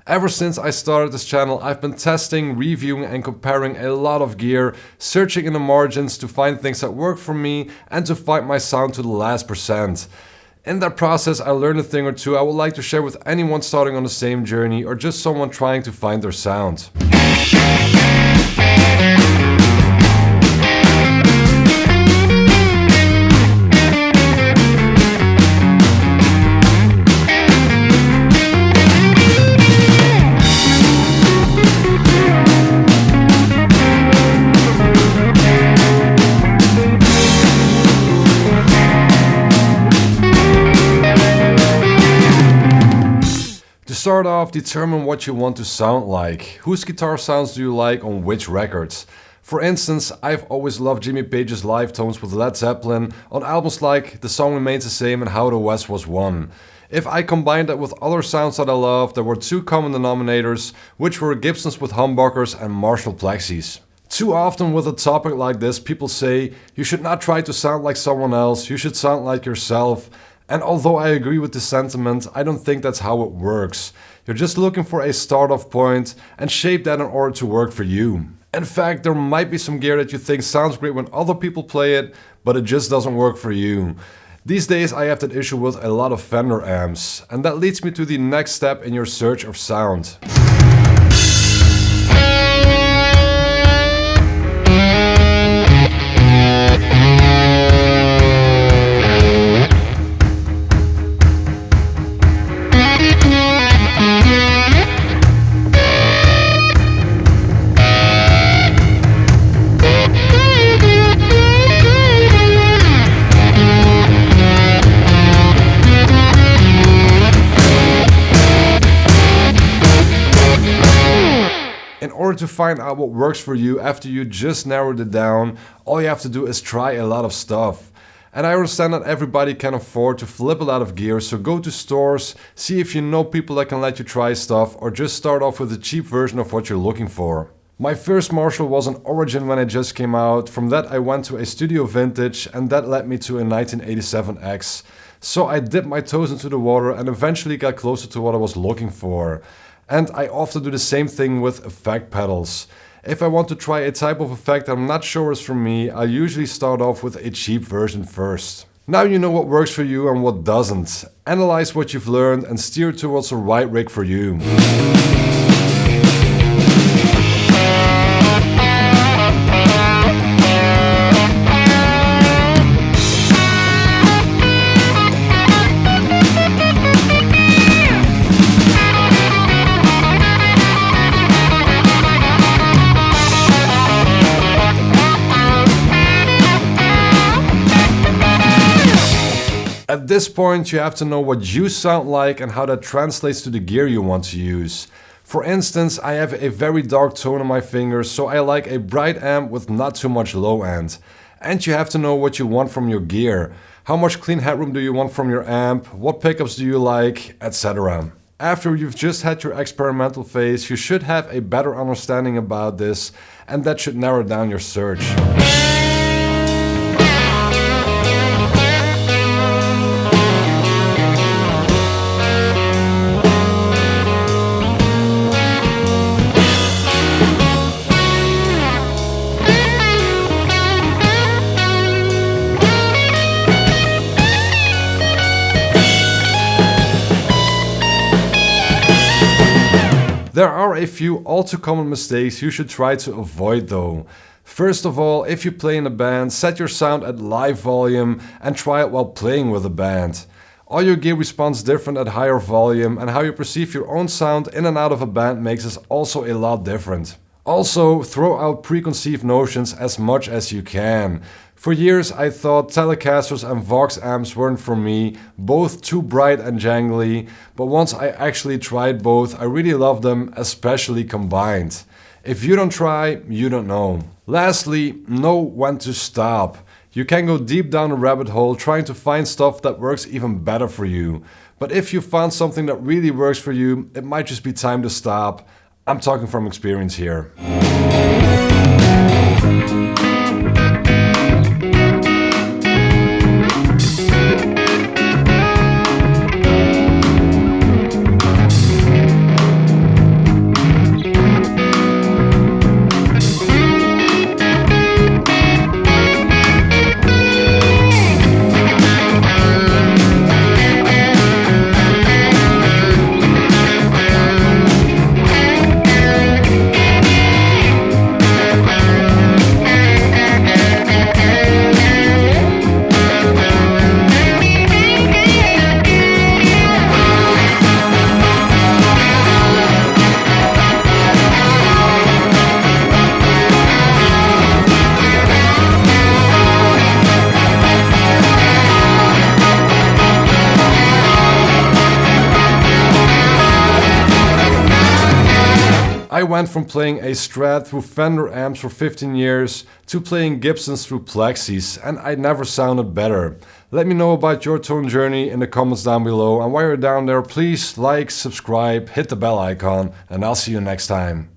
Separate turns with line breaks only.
Ever since I started this channel, I've been testing, reviewing and comparing a lot of gear, searching in the margins to find things that work for me and to fight my sound to the last percent. In that process, I learned a thing or two I would like to share with anyone starting on the same journey or just someone trying to find their sound. To start off, determine what you want to sound like. Whose guitar sounds do you like on which records? For instance, I've always loved Jimmy Page's live tones with Led Zeppelin on albums like The Song Remains the Same and How the West Was Won. If I combined that with other sounds that I love, there were two common denominators, which were Gibsons with humbuckers and Marshall plexis. Too often with a topic like this, people say, you should not try to sound like someone else, you should sound like yourself. And although I agree with the sentiment, I don't think that's how it works. You're just looking for a start-off point and shape that in order to work for you. In fact, there might be some gear that you think sounds great when other people play it, but it just doesn't work for you. These days I have that issue with a lot of Fender amps, and that leads me to the next step in your search of sound. In order to find out what works for you after you just narrowed it down, all you have to do is try a lot of stuff. And I understand that everybody can afford to flip a lot of gear, so go to stores, see if you know people that can let you try stuff, or just start off with a cheap version of what you're looking for. My first Marshall was an Origin when it just came out. From that I went to a Studio Vintage, and that led me to a 1987X. So I dipped my toes into the water and eventually got closer to what I was looking for. And I often do the same thing with effect pedals. If I want to try a type of effect I'm not sure is for me, I usually start off with a cheap version first. Now you know what works for you and what doesn't. Analyze what you've learned and steer towards the right rig for you. At this point you have to know what you sound like and how that translates to the gear you want to use. For instance, I have a very dark tone on my fingers, so I like a bright amp with not too much low end. And you have to know what you want from your gear. How much clean headroom do you want from your amp, what pickups do you like, etc. After you've just had your experimental phase, you should have a better understanding about this, and that should narrow down your search. There are a few all too common mistakes you should try to avoid though. First of all, if you play in a band, set your sound at live volume and try it while playing with a band. All your gear responds different at higher volume, and how you perceive your own sound in and out of a band makes this also a lot different. Also, throw out preconceived notions as much as you can. For years I thought Telecasters and Vox amps weren't for me, both too bright and jangly, but once I actually tried both, I really love them, especially combined. If you don't try, you don't know. Lastly, know when to stop. You can go deep down a rabbit hole trying to find stuff that works even better for you. But if you found something that really works for you, it might just be time to stop. I'm talking from experience here. I went from playing a Strat through Fender amps for 15 years to playing Gibsons through Plexis, and I never sounded better. Let me know about your tone journey in the comments down below, and while you're down there, please like, subscribe, hit the bell icon, and I'll see you next time.